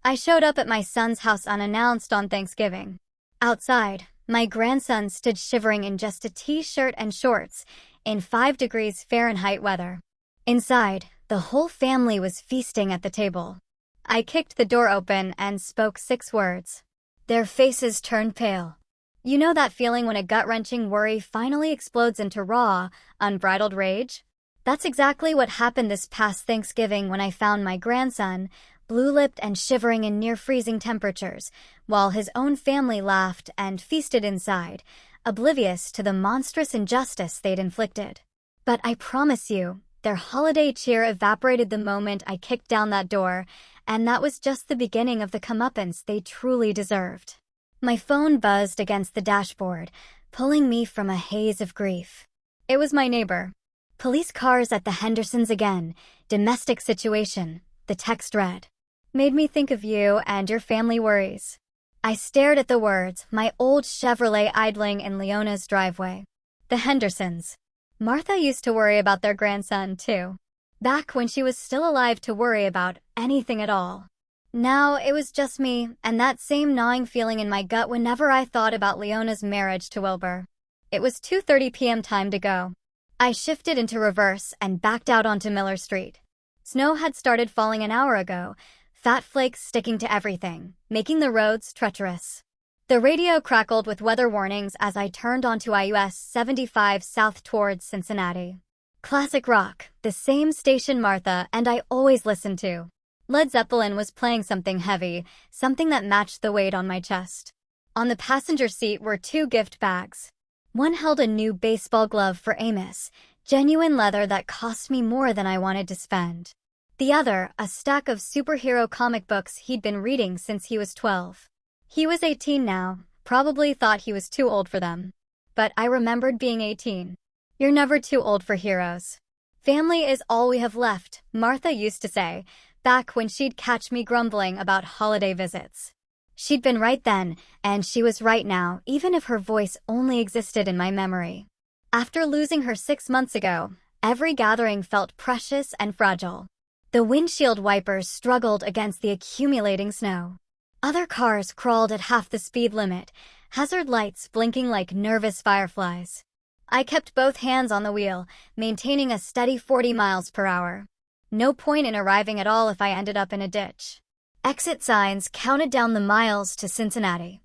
I showed up at my son's house unannounced on Thanksgiving. Outside, my grandson stood shivering in just a t-shirt and shorts in 5 degrees Fahrenheit weather. Inside, the whole family was feasting at the table. I kicked the door open and spoke 6 words. Their faces turned pale. You know that feeling when a gut-wrenching worry finally explodes into raw, unbridled rage? That's exactly what happened this past Thanksgiving when I found my grandson, blue-lipped and shivering in near-freezing temperatures, while his own family laughed and feasted inside, oblivious to the monstrous injustice they'd inflicted. But I promise you, their holiday cheer evaporated the moment I kicked down that door, and that was just the beginning of the comeuppance they truly deserved. My phone buzzed against the dashboard, pulling me from a haze of grief. It was my neighbor. Police cars at the Hendersons again. Domestic situation, the text read. Made me think of you and your family worries. I stared at the words, my old Chevrolet idling in Leona's driveway. The Hendersons. Martha used to worry about their grandson, too. Back when she was still alive to worry about anything at all. Now it was just me, and that same gnawing feeling in my gut whenever I thought about Leona's marriage to Wilbur. It was 2:30 p.m. time to go. I shifted into reverse and backed out onto Miller Street. Snow had started falling an hour ago, fat flakes sticking to everything, making the roads treacherous. The radio crackled with weather warnings as I turned onto US 75 south towards Cincinnati. Classic rock, the same station Martha and I always listened to. Led Zeppelin was playing something heavy, something that matched the weight on my chest. On the passenger seat were 2 gift bags. One held a new baseball glove for Amos, genuine leather that cost me more than I wanted to spend. The other, a stack of superhero comic books he'd been reading since he was 12. He was 18 now, probably thought he was too old for them. But I remembered being 18. You're never too old for heroes. Family is all we have left, Martha used to say, back when she'd catch me grumbling about holiday visits. She'd been right then, and she was right now, even if her voice only existed in my memory. After losing her 6 months ago, every gathering felt precious and fragile. The windshield wipers struggled against the accumulating snow. Other cars crawled at half the speed limit, hazard lights blinking like nervous fireflies. I kept both hands on the wheel, maintaining a steady 40 miles per hour. No point in arriving at all if I ended up in a ditch. Exit signs counted down the miles to Cincinnati.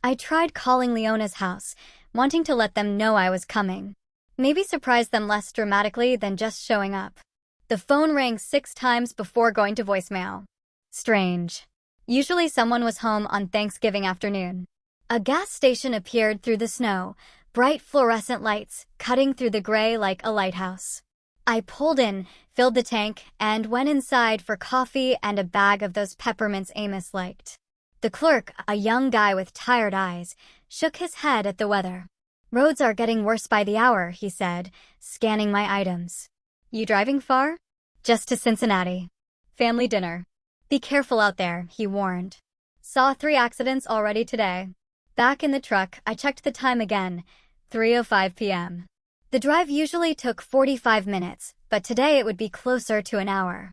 I tried calling Leona's house, wanting to let them know I was coming. Maybe surprise them less dramatically than just showing up. The phone rang 6 times before going to voicemail. Strange. Usually someone was home on Thanksgiving afternoon. A gas station appeared through the snow, bright fluorescent lights cutting through the gray like a lighthouse. I pulled in, filled the tank, and went inside for coffee and a bag of those peppermints Amos liked. The clerk, a young guy with tired eyes, shook his head at the weather. Roads are getting worse by the hour, he said, scanning my items. You driving far? Just to Cincinnati. Family dinner. Be careful out there, he warned. Saw 3 accidents already today. Back in the truck, I checked the time again, 3:05 p.m. The drive usually took 45 minutes, but today it would be closer to an hour.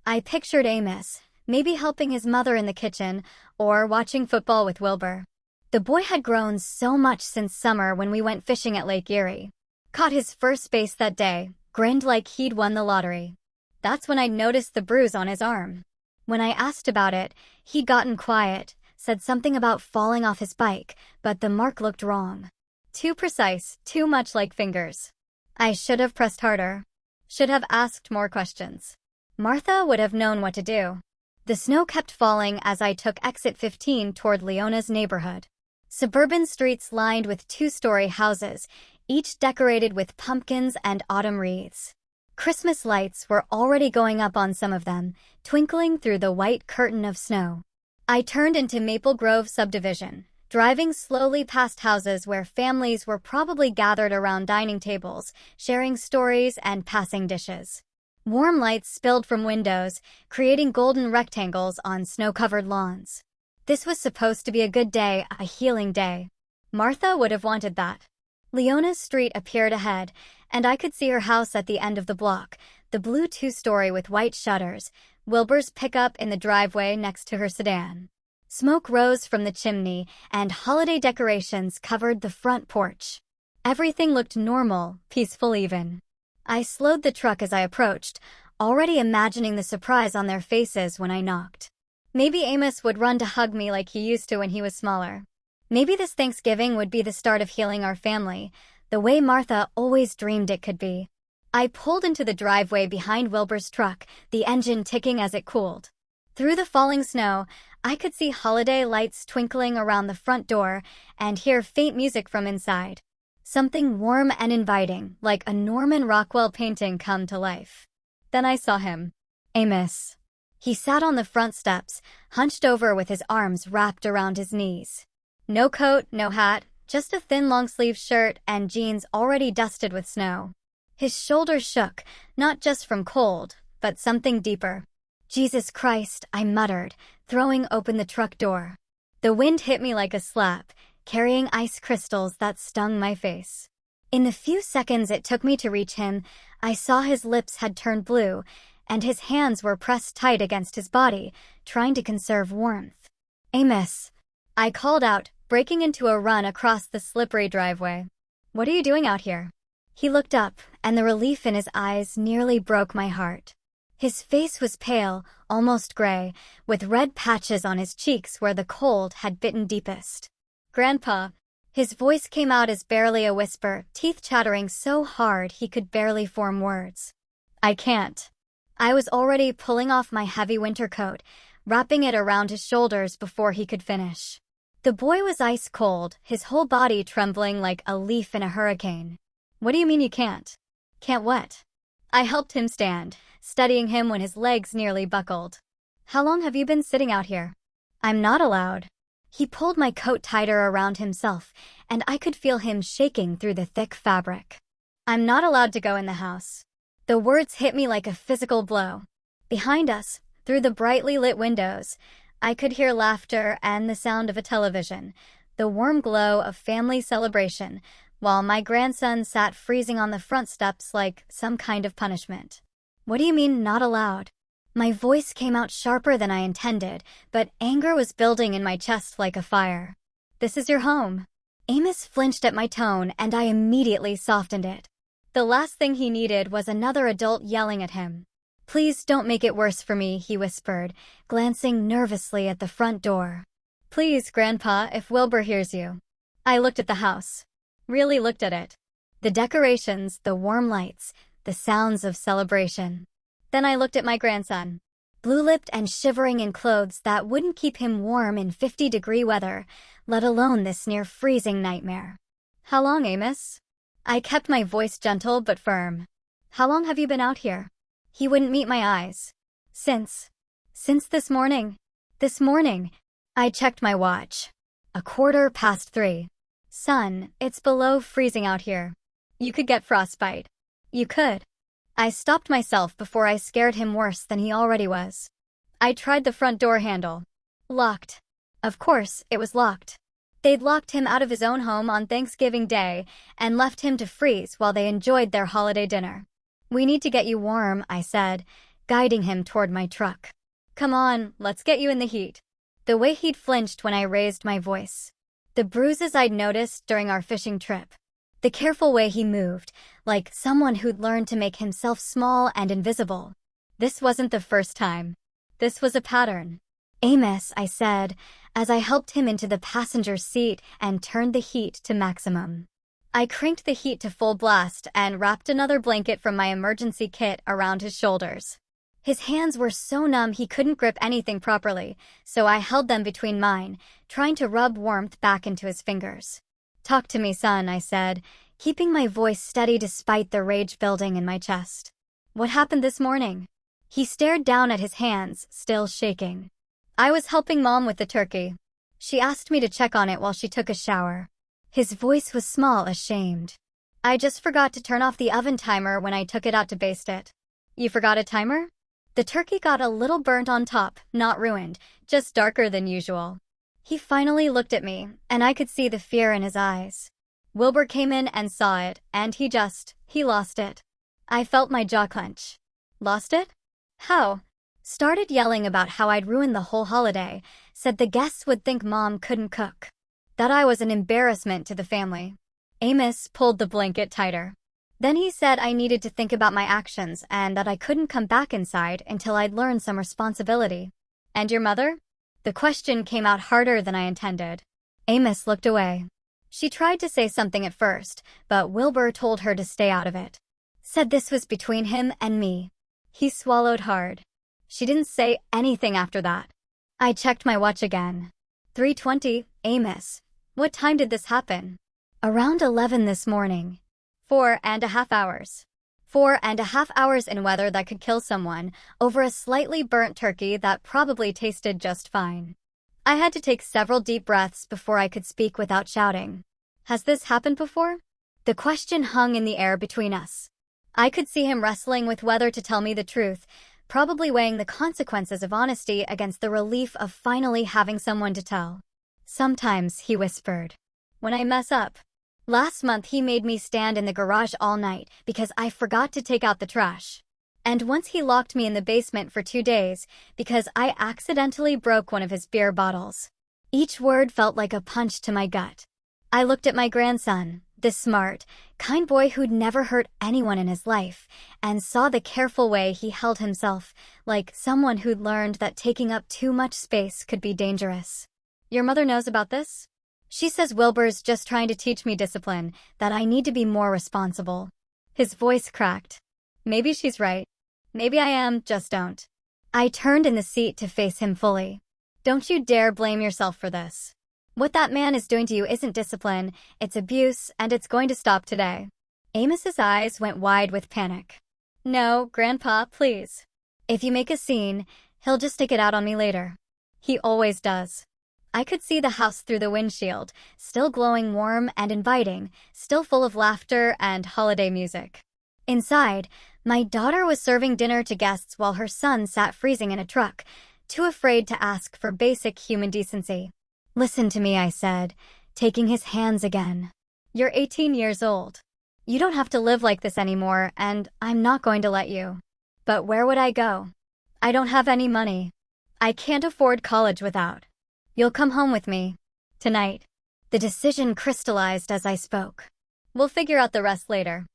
I pictured Amos, maybe helping his mother in the kitchen, or watching football with Wilbur. The boy had grown so much since summer when we went fishing at Lake Erie. Caught his first base that day, grinned like he'd won the lottery. That's when I noticed the bruise on his arm. When I asked about it, he'd gotten quiet, said something about falling off his bike, but the mark looked wrong. Too precise, too much like fingers. I should have pressed harder. Should have asked more questions. Martha would have known what to do. The snow kept falling as I took exit 15 toward Leona's neighborhood. Suburban streets lined with 2-story houses, each decorated with pumpkins and autumn wreaths. Christmas lights were already going up on some of them, twinkling through the white curtain of snow. I turned into Maple Grove subdivision, driving slowly past houses where families were probably gathered around dining tables, sharing stories and passing dishes. Warm lights spilled from windows, creating golden rectangles on snow-covered lawns. This was supposed to be a good day, a healing day. Martha would have wanted that. Leona's street appeared ahead, and I could see her house at the end of the block, the blue 2-story with white shutters, Wilbur's pickup in the driveway next to her sedan. Smoke rose from the chimney, and holiday decorations covered the front porch. Everything looked normal, peaceful even. I slowed the truck as I approached, already imagining the surprise on their faces when I knocked. Maybe Amos would run to hug me like he used to when he was smaller. Maybe this Thanksgiving would be the start of healing our family, the way Martha always dreamed it could be. I pulled into the driveway behind Wilbur's truck, the engine ticking as it cooled. Through the falling snow, I could see holiday lights twinkling around the front door and hear faint music from inside. Something warm and inviting, like a Norman Rockwell painting come to life. Then I saw him. Amos. He sat on the front steps, hunched over with his arms wrapped around his knees. No coat, no hat, just a thin long-sleeve shirt and jeans already dusted with snow. His shoulders shook, not just from cold, but something deeper. Jesus Christ, I muttered, throwing open the truck door. The wind hit me like a slap, carrying ice crystals that stung my face. In the few seconds it took me to reach him, I saw his lips had turned blue, and his hands were pressed tight against his body, trying to conserve warmth. Amos, I called out, breaking into a run across the slippery driveway. What are you doing out here? He looked up, and the relief in his eyes nearly broke my heart. His face was pale, almost gray, with red patches on his cheeks where the cold had bitten deepest. Grandpa. His voice came out as barely a whisper, teeth chattering so hard he could barely form words. I can't. I was already pulling off my heavy winter coat, wrapping it around his shoulders before he could finish. The boy was ice cold, his whole body trembling like a leaf in a hurricane. What do you mean you can't? Can't what? I helped him stand, steadying him when his legs nearly buckled. How long have you been sitting out here? I'm not allowed. He pulled my coat tighter around himself, and I could feel him shaking through the thick fabric. I'm not allowed to go in the house. The words hit me like a physical blow. Behind us, through the brightly lit windows, I could hear laughter and the sound of a television, the warm glow of family celebration, while my grandson sat freezing on the front steps like some kind of punishment. What do you mean, not allowed? My voice came out sharper than I intended, but anger was building in my chest like a fire. This is your home. Amos flinched at my tone, and I immediately softened it. The last thing he needed was another adult yelling at him. Please don't make it worse for me, he whispered, glancing nervously at the front door. Please, Grandpa, if Wilbur hears you. I looked at the house. Really looked at it. The decorations, the warm lights, the sounds of celebration. Then I looked at my grandson. Blue-lipped and shivering in clothes that wouldn't keep him warm in 50-degree weather, let alone this near-freezing nightmare. How long, Amos? I kept my voice gentle but firm. How long have you been out here? He wouldn't meet my eyes. Since this morning. This morning. I checked my watch. 3:15. Son, it's below freezing out here. You could get frostbite. You could. I stopped myself before I scared him worse than he already was. I tried the front door handle. Locked. Of course, it was locked. They'd locked him out of his own home on Thanksgiving Day and left him to freeze while they enjoyed their holiday dinner. We need to get you warm, I said, guiding him toward my truck. Come on, let's get you in the heat. The way he'd flinched when I raised my voice. The bruises I'd noticed during our fishing trip. The careful way he moved, like someone who'd learned to make himself small and invisible. This wasn't the first time. This was a pattern. Amos, I said, as I helped him into the passenger seat and turned the heat to maximum. I cranked the heat to full blast and wrapped another blanket from my emergency kit around his shoulders. His hands were so numb he couldn't grip anything properly, so I held them between mine, trying to rub warmth back into his fingers. Talk to me, son, I said, keeping my voice steady despite the rage building in my chest. What happened this morning? He stared down at his hands, still shaking. I was helping Mom with the turkey. She asked me to check on it while she took a shower. His voice was small, ashamed. I just forgot to turn off the oven timer when I took it out to baste it. You forgot a timer? The turkey got a little burnt on top, not ruined, just darker than usual. He finally looked at me, and I could see the fear in his eyes. Wilbur came in and saw it, and he lost it. I felt my jaw clench. Lost it? How? Started yelling about how I'd ruined the whole holiday, said the guests would think Mom couldn't cook, that I was an embarrassment to the family. Amos pulled the blanket tighter. Then he said I needed to think about my actions and that I couldn't come back inside until I'd learned some responsibility. And your mother? The question came out harder than I intended. Amos looked away. She tried to say something at first, but Wilbur told her to stay out of it. Said this was between him and me. He swallowed hard. She didn't say anything after that. I checked my watch again. 3:20, Amos. What time did this happen? Around 11 this morning. 4.5 hours. 4.5 hours in weather that could kill someone, over a slightly burnt turkey that probably tasted just fine. I had to take several deep breaths before I could speak without shouting. Has this happened before? The question hung in the air between us. I could see him wrestling with whether to tell me the truth, probably weighing the consequences of honesty against the relief of finally having someone to tell. Sometimes, he whispered, when I mess up. Last month he made me stand in the garage all night because I forgot to take out the trash. And once he locked me in the basement for 2 days because I accidentally broke one of his beer bottles. Each word felt like a punch to my gut. I looked at my grandson, this smart, kind boy who'd never hurt anyone in his life, and saw the careful way he held himself, like someone who'd learned that taking up too much space could be dangerous. Your mother knows about this? She says Wilbur's just trying to teach me discipline, that I need to be more responsible. His voice cracked. Maybe she's right. Maybe I am, just don't. I turned in the seat to face him fully. Don't you dare blame yourself for this. What that man is doing to you isn't discipline, it's abuse, and it's going to stop today. Amos's eyes went wide with panic. No, Grandpa, please. If you make a scene, he'll just take it out on me later. He always does. I could see the house through the windshield, still glowing warm and inviting, still full of laughter and holiday music. Inside, my daughter was serving dinner to guests while her son sat freezing in a truck, too afraid to ask for basic human decency. Listen to me, I said, taking his hands again. You're 18 years old. You don't have to live like this anymore, and I'm not going to let you. But where would I go? I don't have any money. I can't afford college without. You'll come home with me. Tonight. The decision crystallized as I spoke. We'll figure out the rest later.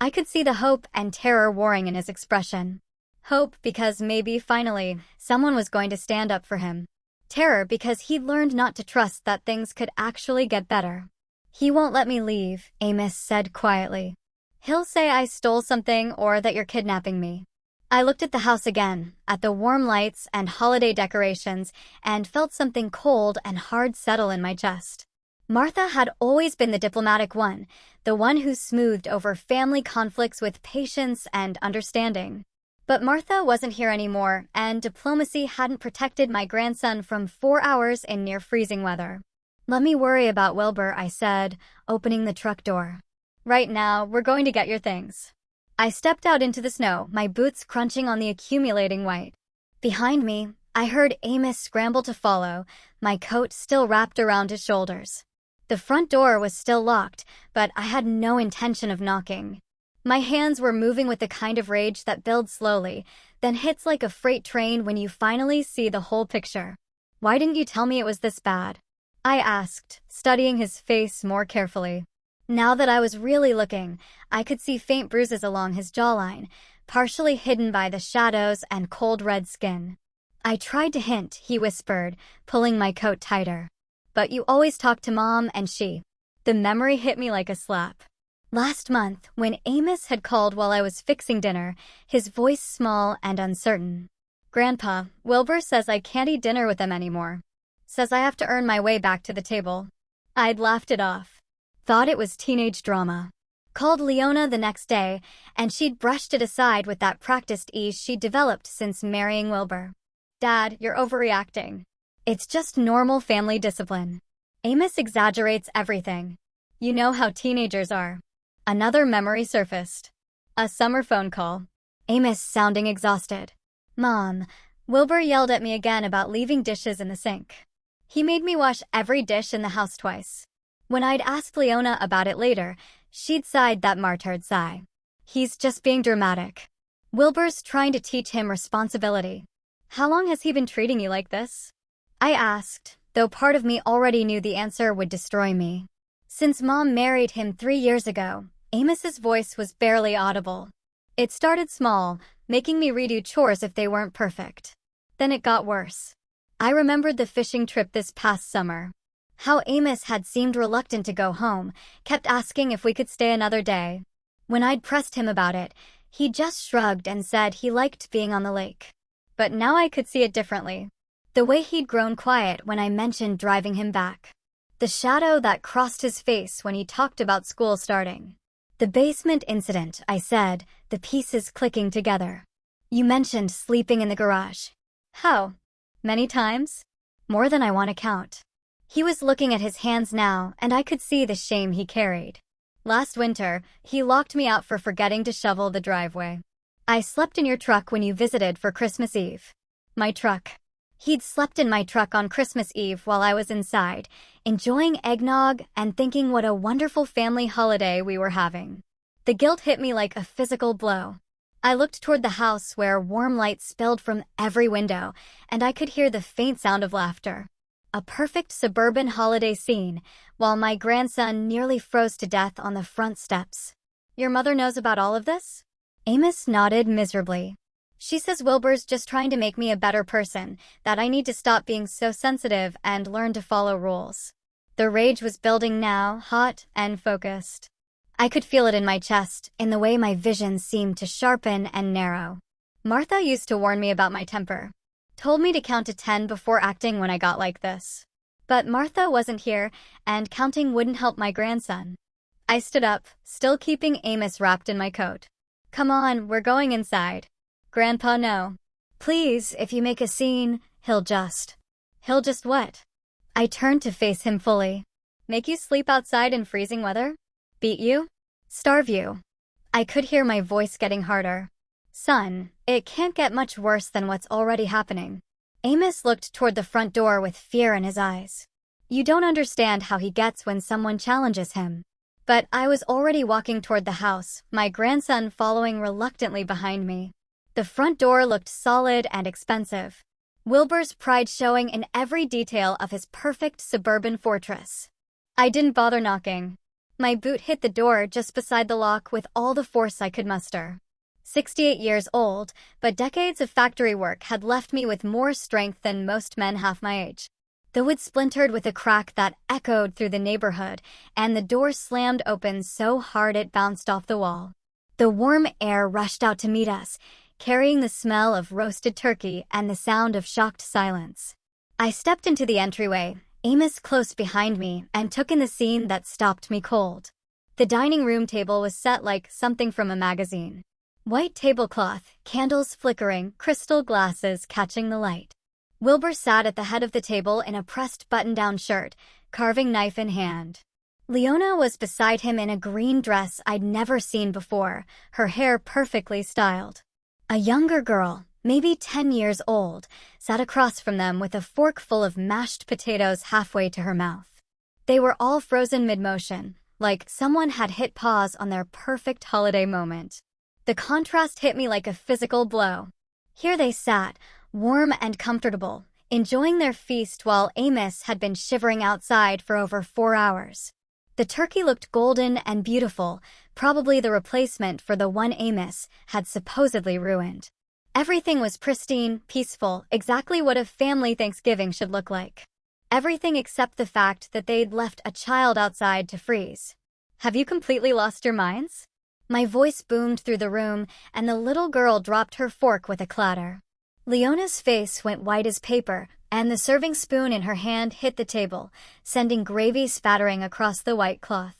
I could see the hope and terror warring in his expression. Hope because maybe, finally, someone was going to stand up for him. Terror because he'd learned not to trust that things could actually get better. He won't let me leave, Amos said quietly. He'll say I stole something or that you're kidnapping me. I looked at the house again, at the warm lights and holiday decorations, and felt something cold and hard settle in my chest. Martha had always been the diplomatic one, the one who smoothed over family conflicts with patience and understanding. But Martha wasn't here anymore, and diplomacy hadn't protected my grandson from 4 hours in near-freezing weather. Let me worry about Wilbur, I said, opening the truck door. Right now, we're going to get your things. I stepped out into the snow, my boots crunching on the accumulating white. Behind me, I heard Amos scramble to follow, my coat still wrapped around his shoulders. The front door was still locked, but I had no intention of knocking. My hands were moving with the kind of rage that builds slowly, then hits like a freight train when you finally see the whole picture. Why didn't you tell me it was this bad? I asked, studying his face more carefully. Now that I was really looking, I could see faint bruises along his jawline, partially hidden by the shadows and cold red skin. I tried to hint, he whispered, pulling my coat tighter. But you always talk to Mom and she. The memory hit me like a slap. Last month, when Amos had called while I was fixing dinner, his voice small and uncertain. Grandpa, Wilbur says I can't eat dinner with them anymore. Says I have to earn my way back to the table. I'd laughed it off. Thought it was teenage drama. Called Leona the next day, and she'd brushed it aside with that practiced ease she'd developed since marrying Wilbur. Dad, you're overreacting. It's just normal family discipline. Amos exaggerates everything. You know how teenagers are. Another memory surfaced. A summer phone call. Amos sounding exhausted. Mom, Wilbur yelled at me again about leaving dishes in the sink. He made me wash every dish in the house twice. When I'd asked Leona about it later, she'd sighed that martyred sigh. He's just being dramatic. Wilbur's trying to teach him responsibility. How long has he been treating you like this? I asked, though part of me already knew the answer would destroy me. Since Mom married him 3 years ago, Amos's voice was barely audible. It started small, making me redo chores if they weren't perfect. Then it got worse. I remembered the fishing trip this past summer. How Amos had seemed reluctant to go home, kept asking if we could stay another day. When I'd pressed him about it, he just shrugged and said he liked being on the lake. But now I could see it differently. The way he'd grown quiet when I mentioned driving him back. The shadow that crossed his face when he talked about school starting. The basement incident, I said, the pieces clicking together. You mentioned sleeping in the garage. How? Many times? More than I want to count. He was looking at his hands now, and I could see the shame he carried. Last winter, he locked me out for forgetting to shovel the driveway. I slept in your truck when you visited for Christmas Eve. My truck. He'd slept in my truck on Christmas Eve while I was inside, enjoying eggnog and thinking what a wonderful family holiday we were having. The guilt hit me like a physical blow. I looked toward the house where warm light spilled from every window, and I could hear the faint sound of laughter. A perfect suburban holiday scene, while my grandson nearly froze to death on the front steps. Your mother knows about all of this? Amos nodded miserably. She says Wilbur's just trying to make me a better person, that I need to stop being so sensitive and learn to follow rules. The rage was building now, hot and focused. I could feel it in my chest, in the way my vision seemed to sharpen and narrow. Martha used to warn me about my temper. Told me to count to 10 before acting when I got like this. But Martha wasn't here, and counting wouldn't help my grandson. I stood up, still keeping Amos wrapped in my coat. Come on, we're going inside. Grandpa, no. Please, if you make a scene, he'll just what? I turned to face him fully. Make you sleep outside in freezing weather? Beat you? Starve you? I could hear my voice getting harder. Son, it can't get much worse than what's already happening. Amos looked toward the front door with fear in his eyes. You don't understand how he gets when someone challenges him. But I was already walking toward the house, my grandson following reluctantly behind me. The front door looked solid and expensive. Wilbur's pride showing in every detail of his perfect suburban fortress. I didn't bother knocking. My boot hit the door just beside the lock with all the force I could muster. 68 years old, but decades of factory work had left me with more strength than most men half my age. The wood splintered with a crack that echoed through the neighborhood, and the door slammed open so hard it bounced off the wall. The warm air rushed out to meet us, carrying the smell of roasted turkey and the sound of shocked silence. I stepped into the entryway, Amos close behind me, and took in the scene that stopped me cold. The dining room table was set like something from a magazine. White tablecloth, candles flickering, crystal glasses catching the light. Wilbur sat at the head of the table in a pressed button-down shirt, carving knife in hand. Leona was beside him in a green dress I'd never seen before, her hair perfectly styled. A younger girl, maybe 10 years old, sat across from them with a fork full of mashed potatoes halfway to her mouth. They were all frozen mid-motion, like someone had hit pause on their perfect holiday moment. The contrast hit me like a physical blow. Here they sat, warm and comfortable, enjoying their feast while Amos had been shivering outside for over 4 hours. The turkey looked golden and beautiful, probably the replacement for the one Amos had supposedly ruined. Everything was pristine, peaceful, exactly what a family Thanksgiving should look like. Everything except the fact that they'd left a child outside to freeze. Have you completely lost your minds? My voice boomed through the room, and the little girl dropped her fork with a clatter. Leona's face went white as paper, and the serving spoon in her hand hit the table, sending gravy spattering across the white cloth.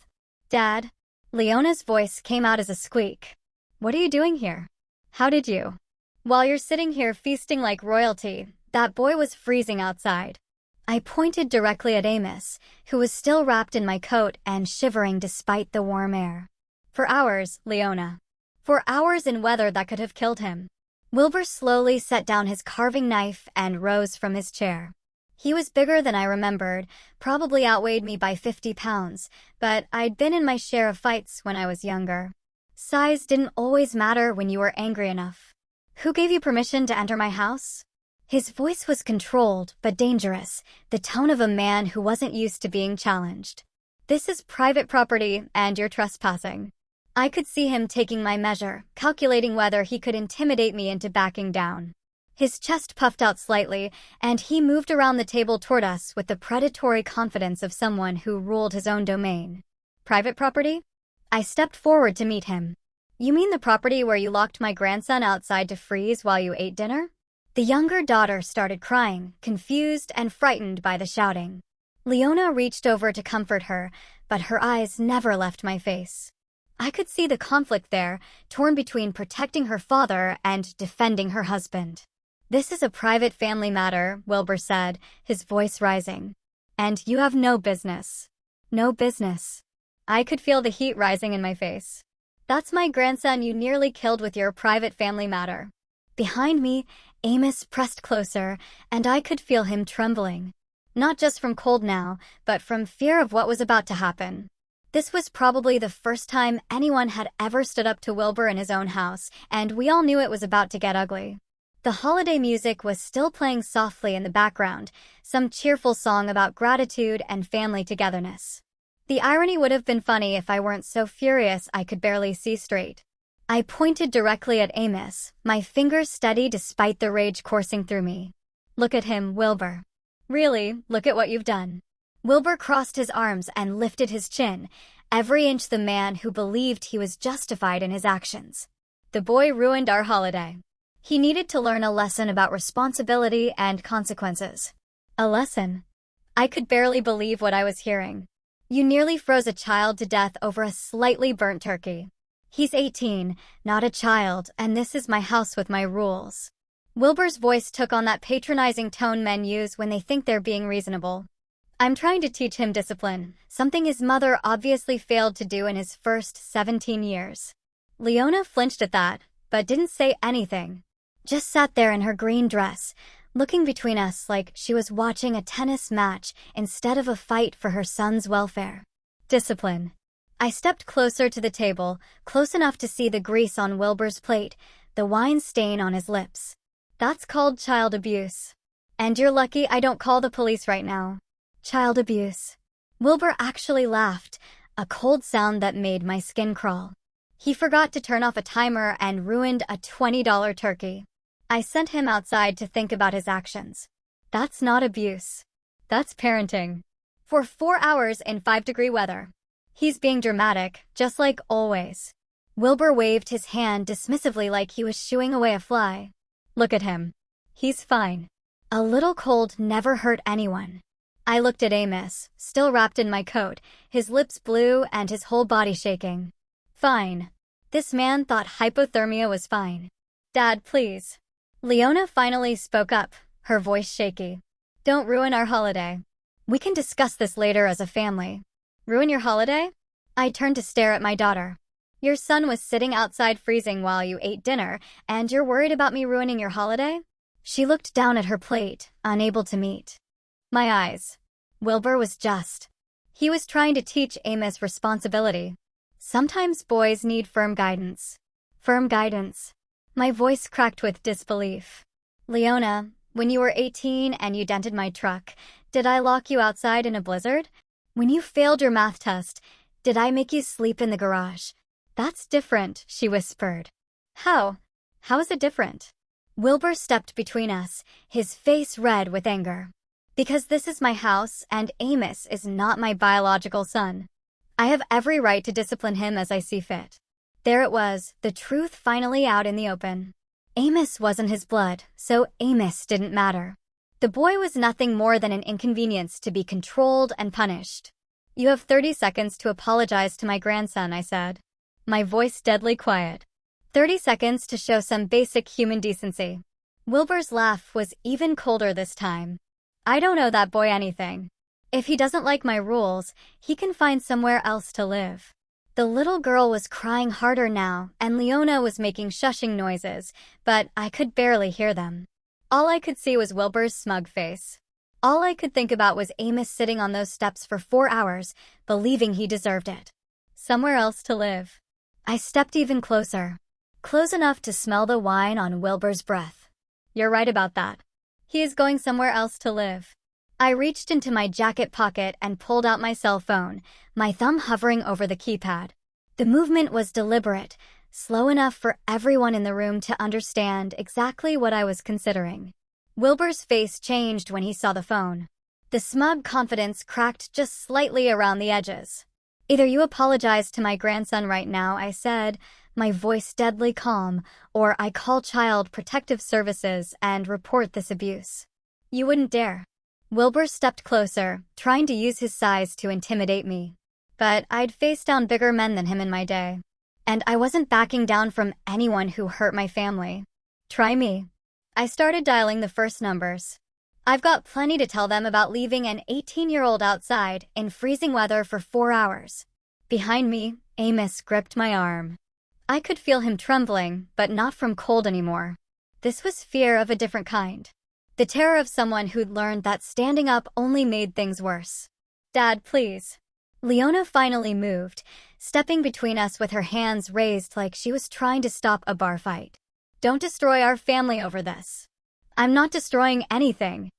Dad? Leona's voice came out as a squeak. What are you doing here? How did you? While you're sitting here feasting like royalty, that boy was freezing outside. I pointed directly at Amos, who was still wrapped in my coat and shivering despite the warm air. For hours, Leona. For hours in weather that could have killed him. Wilbur slowly set down his carving knife and rose from his chair. He was bigger than I remembered, probably outweighed me by 50 pounds, but I'd been in my share of fights when I was younger. Size didn't always matter when you were angry enough. Who gave you permission to enter my house? His voice was controlled but dangerous, the tone of a man who wasn't used to being challenged. "This is private property and you're trespassing." I could see him taking my measure, calculating whether he could intimidate me into backing down. His chest puffed out slightly, and he moved around the table toward us with the predatory confidence of someone who ruled his own domain. "Private property?" I stepped forward to meet him. "You mean the property where you locked my grandson outside to freeze while you ate dinner?" The younger daughter started crying, confused and frightened by the shouting. Leona reached over to comfort her, but her eyes never left my face. I could see the conflict there, torn between protecting her father and defending her husband. "This is a private family matter," Wilbur said, his voice rising. "And you have no business." No business. I could feel the heat rising in my face. "That's my grandson you nearly killed with your private family matter." Behind me, Amos pressed closer, and I could feel him trembling. Not just from cold now, but from fear of what was about to happen. This was probably the first time anyone had ever stood up to Wilbur in his own house, and we all knew it was about to get ugly. The holiday music was still playing softly in the background, some cheerful song about gratitude and family togetherness. The irony would have been funny if I weren't so furious I could barely see straight. I pointed directly at Amos, my fingers steady despite the rage coursing through me. "Look at him, Wilbur. Really, look at what you've done." Wilbur crossed his arms and lifted his chin, every inch the man who believed he was justified in his actions. "The boy ruined our holiday. He needed to learn a lesson about responsibility and consequences." A lesson? I could barely believe what I was hearing. "You nearly froze a child to death over a slightly burnt turkey. He's 18, not a child, and this is my house with my rules." Wilbur's voice took on that patronizing tone men use when they think they're being reasonable. "I'm trying to teach him discipline, something his mother obviously failed to do in his first 17 years. Leona flinched at that, but didn't say anything. Just sat there in her green dress, looking between us like she was watching a tennis match instead of a fight for her son's welfare. Discipline. I stepped closer to the table, close enough to see the grease on Wilbur's plate, the wine stain on his lips. "That's called child abuse. And you're lucky I don't call the police right now." Child abuse. Wilbur actually laughed, a cold sound that made my skin crawl. He forgot to turn off a timer and ruined a $20 turkey. I sent him outside to think about his actions. That's not abuse. That's parenting. For 4 hours in 5-degree weather. He's being dramatic, just like always. Wilbur waved his hand dismissively like he was shooing away a fly. "Look at him. He's fine. A little cold never hurt anyone." I looked at Amos, still wrapped in my coat, his lips blue and his whole body shaking. "Fine." This man thought hypothermia was fine. "Dad, please." Leona finally spoke up, her voice shaky. "Don't ruin our holiday. We can discuss this later as a family." "Ruin your holiday?" I turned to stare at my daughter. "Your son was sitting outside freezing while you ate dinner, and you're worried about me ruining your holiday?" She looked down at her plate, unable to meet my eyes. Wilbur was just. He was trying to teach Amos responsibility. Sometimes boys need firm guidance. Firm guidance. My voice cracked with disbelief. "Leona, when you were 18 and you dented my truck, did I lock you outside in a blizzard? When you failed your math test, did I make you sleep in the garage?" "That's different," she whispered. How? How is it different?" Wilbur stepped between us, his face red with anger. "Because this is my house, and Amos is not my biological son. I have every right to discipline him as I see fit." There it was, the truth finally out in the open. Amos wasn't his blood, so Amos didn't matter. The boy was nothing more than an inconvenience to be controlled and punished. "You have 30 seconds to apologize to my grandson," I said. My voice deadly quiet. 30 seconds to show some basic human decency. Wilbur's laugh was even colder this time. "I don't owe that boy anything. If he doesn't like my rules, he can find somewhere else to live." The little girl was crying harder now, and Leona was making shushing noises, but I could barely hear them. All I could see was Wilbur's smug face. All I could think about was Amos sitting on those steps for 4 hours, believing he deserved it. Somewhere else to live. I stepped even closer. Close enough to smell the wine on Wilbur's breath. "You're right about that." He is going somewhere else to live. I reached into my jacket pocket and pulled out my cell phone, my thumb hovering over the keypad. The movement was deliberate, slow enough for everyone in the room to understand exactly what I was considering. Wilbur's face changed when he saw the phone. The smug confidence cracked just slightly around the edges. "Either you apologize to my grandson right now," I said, my voice deadly calm, "or I call Child Protective Services and report this abuse." "You wouldn't dare." Wilbur stepped closer, trying to use his size to intimidate me. But I'd faced down bigger men than him in my day. And I wasn't backing down from anyone who hurt my family. "Try me." I started dialing the first numbers. I've got plenty to tell them about leaving an 18-year-old outside in freezing weather for 4 hours. Behind me, Amos gripped my arm. I could feel him trembling, but not from cold anymore. This was fear of a different kind. The terror of someone who'd learned that standing up only made things worse. "Dad, please." Leona finally moved, stepping between us with her hands raised like she was trying to stop a bar fight. "Don't destroy our family over this." "I'm not destroying anything."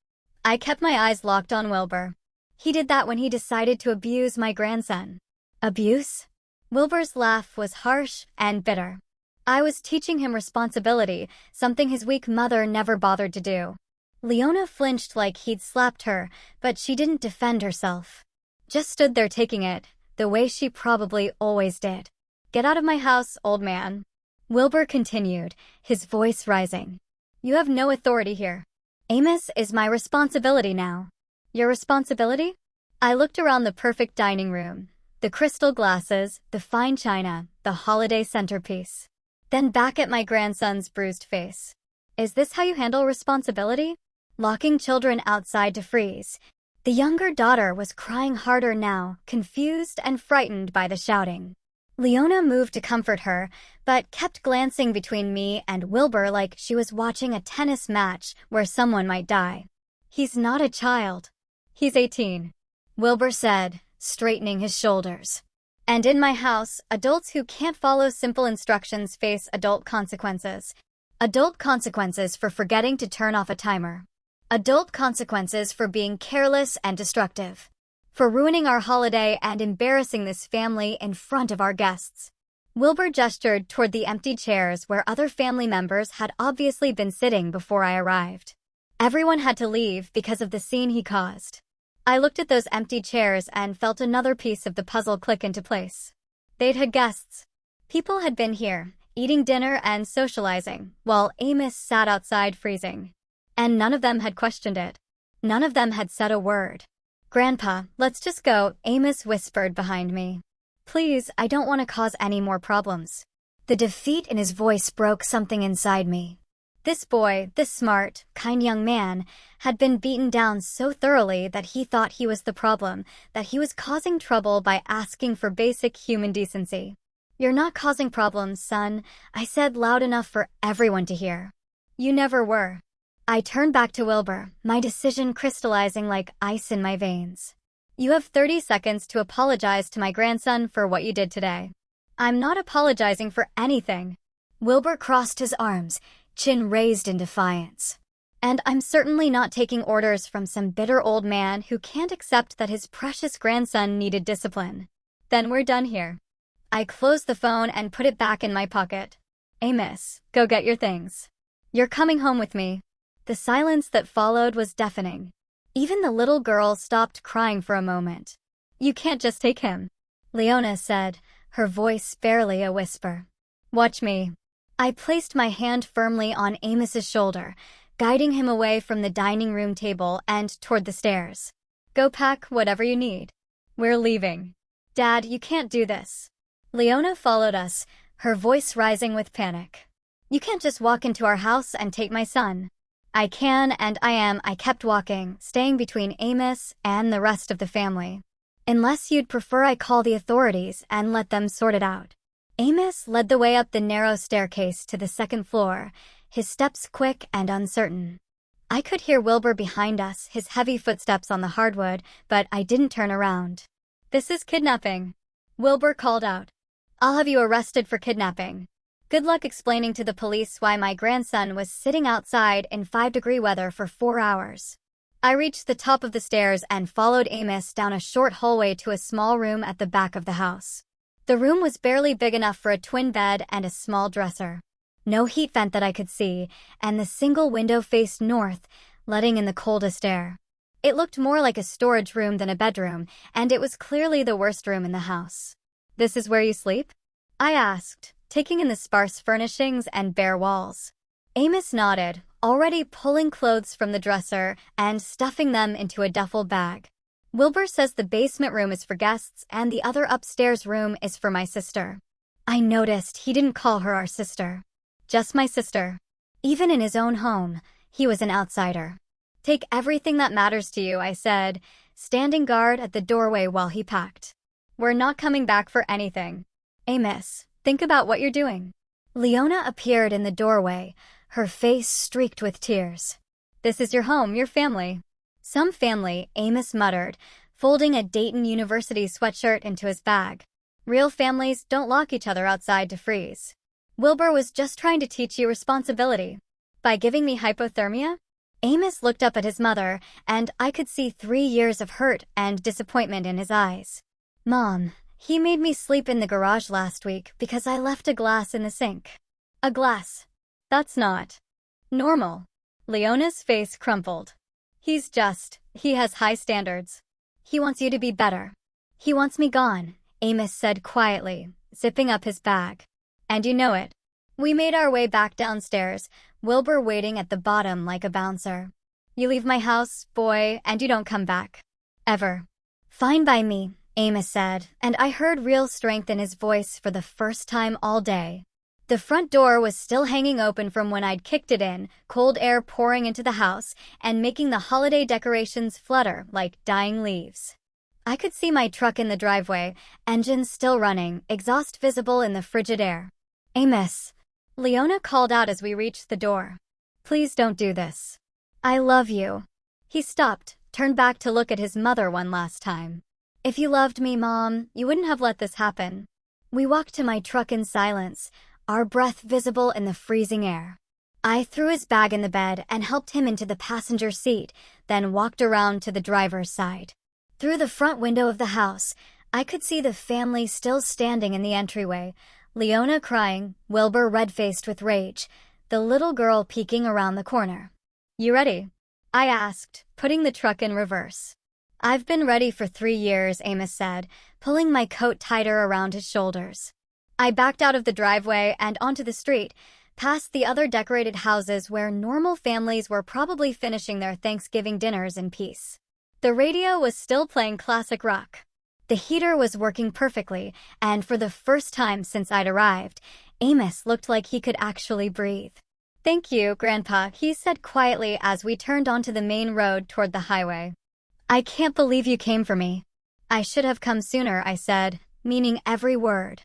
I kept my eyes locked on Wilbur. He did that when he decided to abuse my grandson. Abuse? Wilbur's laugh was harsh and bitter. I was teaching him responsibility, something his weak mother never bothered to do. Leona flinched like he'd slapped her, but she didn't defend herself. Just stood there taking it, the way she probably always did. "Get out of my house, old man." Wilbur continued, his voice rising. "You have no authority here. Amos is my responsibility now." "Your responsibility?" I looked around the perfect dining room, the crystal glasses, the fine china, the holiday centerpiece. Then back at my grandson's bruised face. "Is this how you handle responsibility? Locking children outside to freeze?" The younger daughter was crying harder now, confused and frightened by the shouting. Leona moved to comfort her, but kept glancing between me and Wilbur like she was watching a tennis match where someone might die. "He's not a child. He's 18, Wilbur said, straightening his shoulders. "And in my house, adults who can't follow simple instructions face adult consequences. Adult consequences for forgetting to turn off a timer. Adult consequences for being careless and destructive. For ruining our holiday and embarrassing this family in front of our guests." Wilbur gestured toward the empty chairs where other family members had obviously been sitting before I arrived. Everyone had to leave because of the scene he caused. I looked at those empty chairs and felt another piece of the puzzle click into place. They'd had guests. People had been here, eating dinner and socializing, while Amos sat outside freezing. And none of them had questioned it. None of them had said a word. "Grandpa, let's just go," Amos whispered behind me. "Please, I don't want to cause any more problems." The defeat in his voice broke something inside me. This boy, this smart, kind young man, had been beaten down so thoroughly that he thought he was the problem, that he was causing trouble by asking for basic human decency. "You're not causing problems, son," I said loud enough for everyone to hear. "You never were." I turned back to Wilbur, my decision crystallizing like ice in my veins. "You have 30 seconds to apologize to my grandson for what you did today." "I'm not apologizing for anything." Wilbur crossed his arms, chin raised in defiance. "And I'm certainly not taking orders from some bitter old man who can't accept that his precious grandson needed discipline." "Then we're done here." I closed the phone and put it back in my pocket. "Amos, go get your things. You're coming home with me." The silence that followed was deafening. Even the little girl stopped crying for a moment. "You can't just take him," Leona said, her voice barely a whisper. "Watch me." I placed my hand firmly on Amos's shoulder, guiding him away from the dining room table and toward the stairs. "Go pack whatever you need. We're leaving." "Dad, you can't do this." Leona followed us, her voice rising with panic. "You can't just walk into our house and take my son." "I can and I am." I kept walking, staying between Amos and the rest of the family. "Unless you'd prefer I call the authorities and let them sort it out." Amos led the way up the narrow staircase to the second floor, his steps quick and uncertain. I could hear Wilbur behind us, his heavy footsteps on the hardwood, but I didn't turn around. "This is kidnapping," Wilbur called out. "I'll have you arrested for kidnapping." Good luck explaining to the police why my grandson was sitting outside in 5-degree weather for 4 hours. I reached the top of the stairs and followed Amos down a short hallway to a small room at the back of the house. The room was barely big enough for a twin bed and a small dresser. No heat vent that I could see, and the single window faced north, letting in the coldest air. It looked more like a storage room than a bedroom, and it was clearly the worst room in the house. "This is where you sleep?" I asked, taking in the sparse furnishings and bare walls. Amos nodded, already pulling clothes from the dresser and stuffing them into a duffel bag. "Wilbur says the basement room is for guests and the other upstairs room is for my sister." I noticed he didn't call her our sister. Just my sister. Even in his own home, he was an outsider. "Take everything that matters to you," I said, standing guard at the doorway while he packed. "We're not coming back for anything. Amos, think about what you're doing." Leona appeared in the doorway, her face streaked with tears. "This is your home, your family." "Some family," Amos muttered, folding a Dayton University sweatshirt into his bag. "Real families don't lock each other outside to freeze. Wilbur was just trying to teach you responsibility. By giving me hypothermia?" Amos looked up at his mother, and I could see 3 years of hurt and disappointment in his eyes. "Mom, he made me sleep in the garage last week because I left a glass in the sink." "A glass? That's not normal." Leona's face crumpled. He has high standards. He wants you to be better." "He wants me gone," Amos said quietly, zipping up his bag. "And you know it." We made our way back downstairs, Wilbur waiting at the bottom like a bouncer. "You leave my house, boy, and you don't come back. Ever." "Fine by me," Amos said, and I heard real strength in his voice for the first time all day. The front door was still hanging open from when I'd kicked it in, cold air pouring into the house and making the holiday decorations flutter like dying leaves. I could see my truck in the driveway, engine still running, exhaust visible in the frigid air. "Amos," Leona called out as we reached the door. "Please don't do this. I love you." He stopped, turned back to look at his mother one last time. "If you loved me, Mom, you wouldn't have let this happen." We walked to my truck in silence, our breath visible in the freezing air. I threw his bag in the bed and helped him into the passenger seat, then walked around to the driver's side. Through the front window of the house, I could see the family still standing in the entryway, Leona crying, Wilbur red-faced with rage, the little girl peeking around the corner. "You ready?" I asked, putting the truck in reverse. "I've been ready for 3 years," Amos said, pulling my coat tighter around his shoulders. I backed out of the driveway and onto the street, past the other decorated houses where normal families were probably finishing their Thanksgiving dinners in peace. The radio was still playing classic rock. The heater was working perfectly, and for the first time since I'd arrived, Amos looked like he could actually breathe. "Thank you, Grandpa," he said quietly as we turned onto the main road toward the highway. "I can't believe you came for me." "I should have come sooner," I said, meaning every word.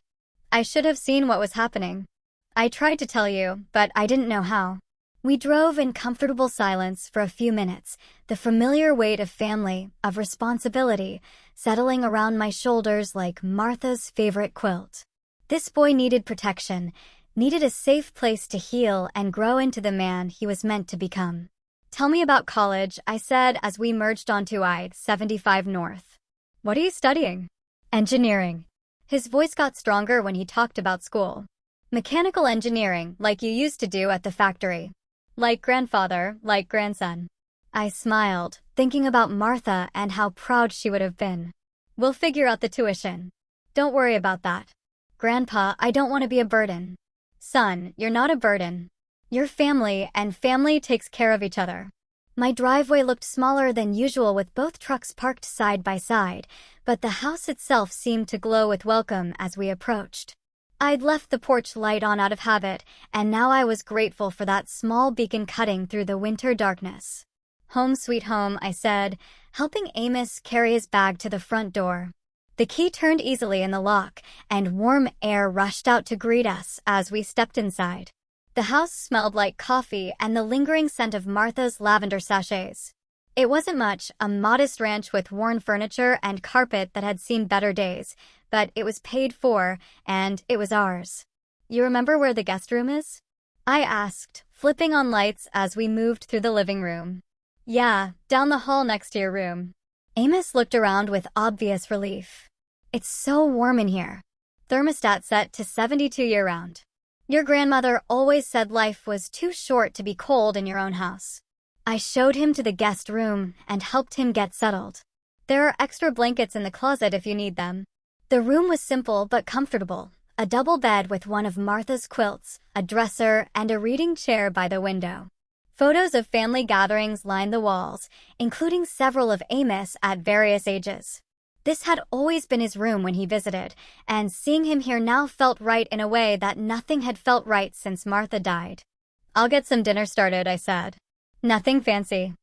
"I should have seen what was happening. I tried to tell you, but I didn't know how." We drove in comfortable silence for a few minutes, the familiar weight of family, of responsibility, settling around my shoulders like Martha's favorite quilt. This boy needed protection, needed a safe place to heal and grow into the man he was meant to become. "Tell me about college," I said as we merged onto I-75 North. "What are you studying?" "Engineering." His voice got stronger when he talked about school. "Mechanical engineering, like you used to do at the factory." "Like grandfather, like grandson." I smiled, thinking about Martha and how proud she would have been. "We'll figure out the tuition. Don't worry about that." "Grandpa, I don't want to be a burden." "Son, you're not a burden. You're family, and family takes care of each other." My driveway looked smaller than usual with both trucks parked side by side, but the house itself seemed to glow with welcome as we approached. I'd left the porch light on out of habit, and now I was grateful for that small beacon cutting through the winter darkness. "Home sweet home," I said, helping Amos carry his bag to the front door. The key turned easily in the lock, and warm air rushed out to greet us as we stepped inside. The house smelled like coffee and the lingering scent of Martha's lavender sachets. It wasn't much, a modest ranch with worn furniture and carpet that had seen better days, but it was paid for, and it was ours. You remember where the guest room is? I asked, flipping on lights as we moved through the living room. Yeah, down the hall next to your room. Amos looked around with obvious relief. It's so warm in here. Thermostat set to 72 year-round. Your grandmother always said life was too short to be cold in your own house. I showed him to the guest room and helped him get settled. There are extra blankets in the closet if you need them. The room was simple but comfortable. A double bed with one of Martha's quilts, a dresser, and a reading chair by the window. Photos of family gatherings lined the walls, including several of Amos at various ages. This had always been his room when he visited, and seeing him here now felt right in a way that nothing had felt right since Martha died. I'll get some dinner started, I said. Nothing fancy.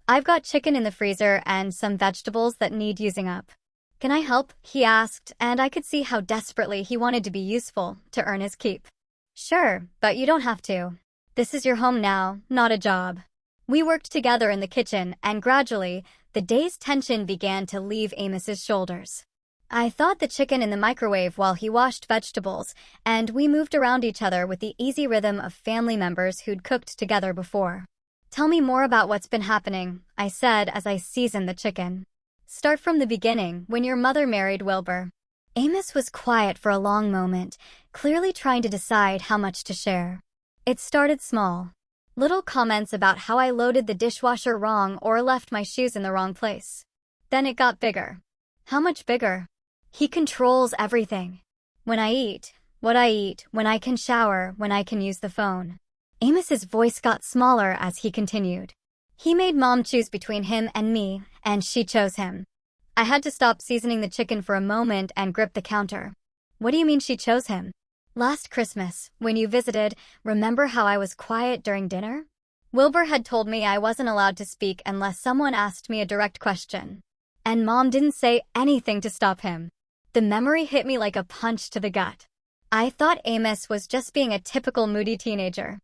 I've got chicken in the freezer and some vegetables that need using up. Can I help? He asked, and I could see how desperately he wanted to be useful to earn his keep. Sure, but you don't have to. This is your home now, not a job. We worked together in the kitchen, and gradually, the day's tension began to leave Amos's shoulders. I thawed the chicken in the microwave while he washed vegetables, and we moved around each other with the easy rhythm of family members who'd cooked together before. Tell me more about what's been happening, I said as I seasoned the chicken. Start from the beginning, when your mother married Wilbur. Amos was quiet for a long moment, clearly trying to decide how much to share. It started small. Little comments about how I loaded the dishwasher wrong or left my shoes in the wrong place. Then it got bigger. How much bigger? He controls everything. When I eat, what I eat, when I can shower, when I can use the phone. Amos's voice got smaller as he continued. He made Mom choose between him and me, and she chose him. I had to stop seasoning the chicken for a moment and grip the counter. What do you mean she chose him? Last Christmas, when you visited, remember how I was quiet during dinner? Wilbur had told me I wasn't allowed to speak unless someone asked me a direct question. And Mom didn't say anything to stop him. The memory hit me like a punch to the gut. I thought Amos was just being a typical moody teenager.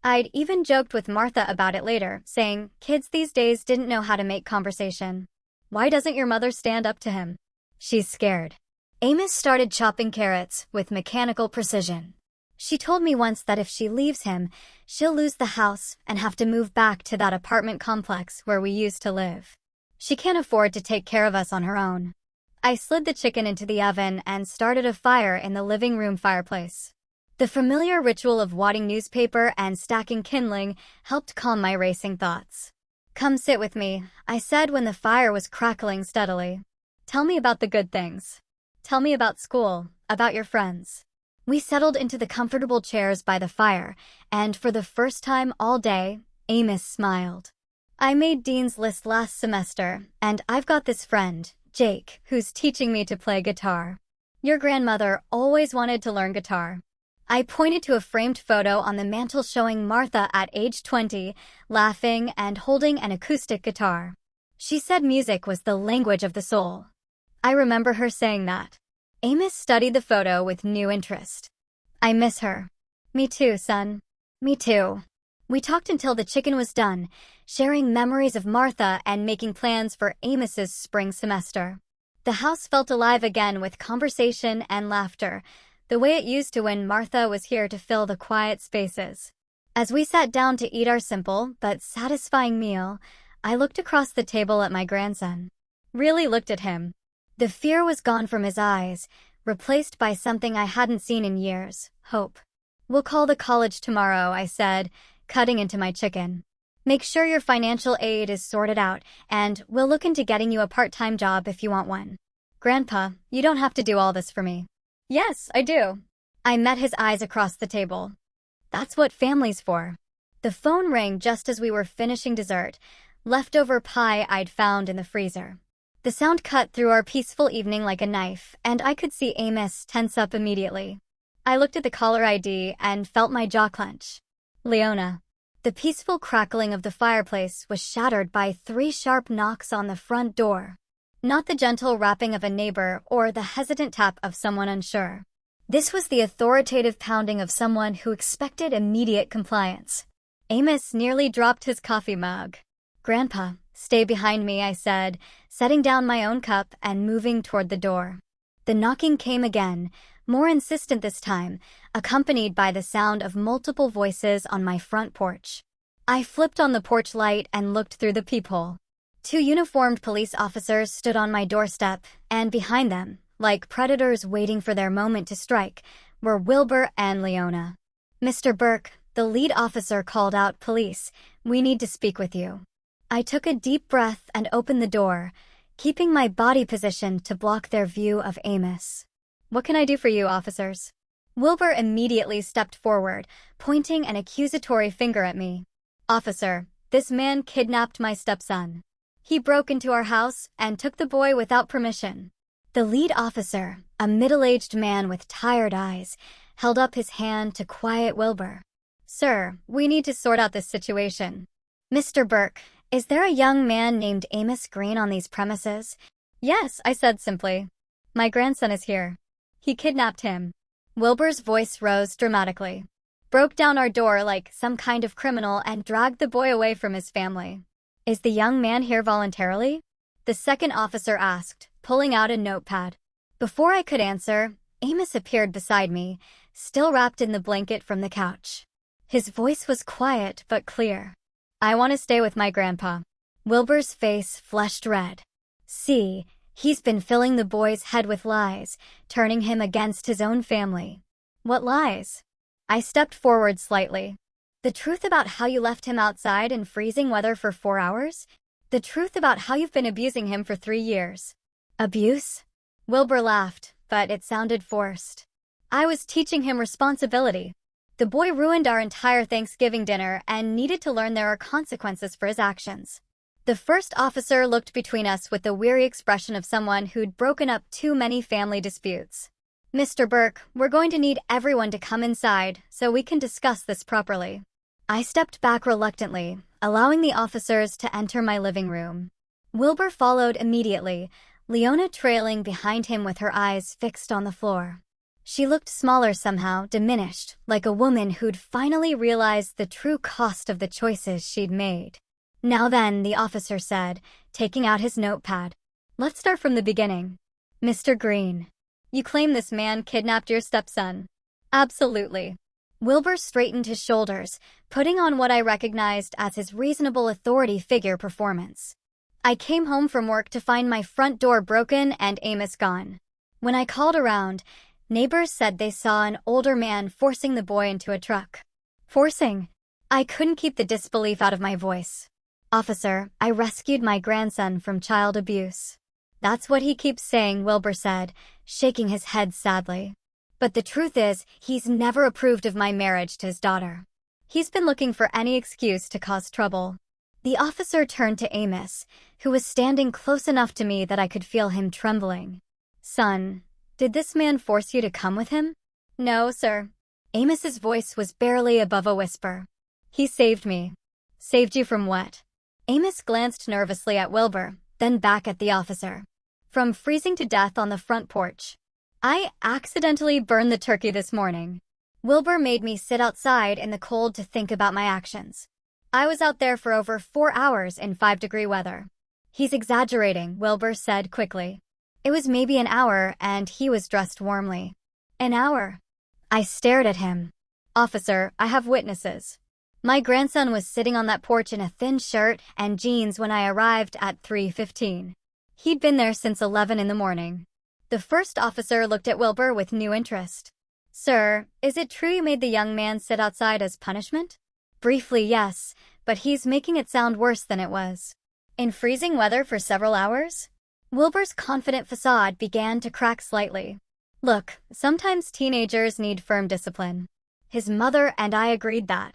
I'd even joked with Martha about it later, saying, kids these days didn't know how to make conversation. Why doesn't your mother stand up to him? She's scared. Amos started chopping carrots with mechanical precision. She told me once that if she leaves him, she'll lose the house and have to move back to that apartment complex where we used to live. She can't afford to take care of us on her own. I slid the chicken into the oven and started a fire in the living room fireplace. The familiar ritual of wadding newspaper and stacking kindling helped calm my racing thoughts. Come sit with me, I said when the fire was crackling steadily. Tell me about the good things. Tell me about school, about your friends. We settled into the comfortable chairs by the fire, and for the first time all day, Amos smiled. I made Dean's List last semester, and I've got this friend, Jake, who's teaching me to play guitar. Your grandmother always wanted to learn guitar. I pointed to a framed photo on the mantel showing Martha at age 20, laughing and holding an acoustic guitar. She said music was the language of the soul. I remember her saying that. Amos studied the photo with new interest. I miss her. Me too, son. Me too. We talked until the chicken was done, sharing memories of Martha and making plans for Amos's spring semester. The house felt alive again with conversation and laughter, the way it used to when Martha was here to fill the quiet spaces. As we sat down to eat our simple but satisfying meal, I looked across the table at my grandson. Really looked at him. The fear was gone from his eyes, replaced by something I hadn't seen in years, hope. We'll call the college tomorrow, I said, cutting into my chicken. Make sure your financial aid is sorted out, and we'll look into getting you a part-time job if you want one. Grandpa, you don't have to do all this for me. Yes, I do. I met his eyes across the table. That's what family's for. The phone rang just as we were finishing dessert, leftover pie I'd found in the freezer. The sound cut through our peaceful evening like a knife, and I could see Amos tense up immediately. I looked at the caller ID and felt my jaw clench. Leona. The peaceful crackling of the fireplace was shattered by 3 sharp knocks on the front door. Not the gentle rapping of a neighbor or the hesitant tap of someone unsure. This was the authoritative pounding of someone who expected immediate compliance. Amos nearly dropped his coffee mug. Grandpa, stay behind me, I said, setting down my own cup and moving toward the door. The knocking came again, more insistent this time, accompanied by the sound of multiple voices on my front porch. I flipped on the porch light and looked through the peephole. Two uniformed police officers stood on my doorstep, and behind them, like predators waiting for their moment to strike, were Wilbur and Leona. "Mr. Burke," the lead officer called out, "Police, we need to speak with you." I took a deep breath and opened the door, keeping my body positioned to block their view of Amos. "What can I do for you, officers?" Wilbur immediately stepped forward, pointing an accusatory finger at me. "Officer, this man kidnapped my stepson. He broke into our house and took the boy without permission." The lead officer, a middle-aged man with tired eyes, held up his hand to quiet Wilbur. "Sir, we need to sort out this situation." "Mr. Burke, is there a young man named Amos Green on these premises?" "Yes," I said simply. "My grandson is here. He kidnapped him." Wilbur's voice rose dramatically. "Broke down our door like some kind of criminal and dragged the boy away from his family." "Is the young man here voluntarily?" the second officer asked, pulling out a notepad. Before I could answer, Amos appeared beside me, still wrapped in the blanket from the couch. His voice was quiet but clear. "I want to stay with my grandpa." Wilbur's face flushed red. "See, he's been filling the boy's head with lies, turning him against his own family." "What lies?" I stepped forward slightly. "The truth about how you left him outside in freezing weather for 4 hours? The truth about how you've been abusing him for 3 years. "Abuse?" Wilbur laughed, but it sounded forced. "I was teaching him responsibility. The boy ruined our entire Thanksgiving dinner and needed to learn there are consequences for his actions." The first officer looked between us with the weary expression of someone who'd broken up too many family disputes. "Mr. Burke, we're going to need everyone to come inside so we can discuss this properly." I stepped back reluctantly, allowing the officers to enter my living room. Wilbur followed immediately, Leona trailing behind him with her eyes fixed on the floor. She looked smaller somehow, diminished, like a woman who'd finally realized the true cost of the choices she'd made. "Now then," the officer said, taking out his notepad. "Let's start from the beginning. Mr. Green, you claim this man kidnapped your stepson." "Absolutely." Wilbur straightened his shoulders, putting on what I recognized as his reasonable authority figure performance. "I came home from work to find my front door broken and Amos gone. When I called around, neighbors said they saw an older man forcing the boy into a truck." "Forcing?" I couldn't keep the disbelief out of my voice. "Officer, I rescued my grandson from child abuse." "That's what he keeps saying," Wilbur said, shaking his head sadly. "But the truth is, he's never approved of my marriage to his daughter. He's been looking for any excuse to cause trouble." The officer turned to Amos, who was standing close enough to me that I could feel him trembling. "Son, did this man force you to come with him?" "No, sir." Amos's voice was barely above a whisper. "He saved me." "Saved you from what?" Amos glanced nervously at Wilbur, then back at the officer. "From freezing to death on the front porch. I accidentally burned the turkey this morning. Wilbur made me sit outside in the cold to think about my actions. I was out there for over 4 hours in 5-degree weather." "He's exaggerating," Wilbur said quickly. "It was maybe an hour, and he was dressed warmly." "An hour?" I stared at him. "Officer, I have witnesses. My grandson was sitting on that porch in a thin shirt and jeans when I arrived at 3:15. He'd been there since 11 in the morning." The first officer looked at Wilbur with new interest. "Sir, is it true you made the young man sit outside as punishment?" "Briefly, yes, but he's making it sound worse than it was." "In freezing weather for several hours?" Wilbur's confident facade began to crack slightly. "Look, sometimes teenagers need firm discipline. His mother and I agreed that."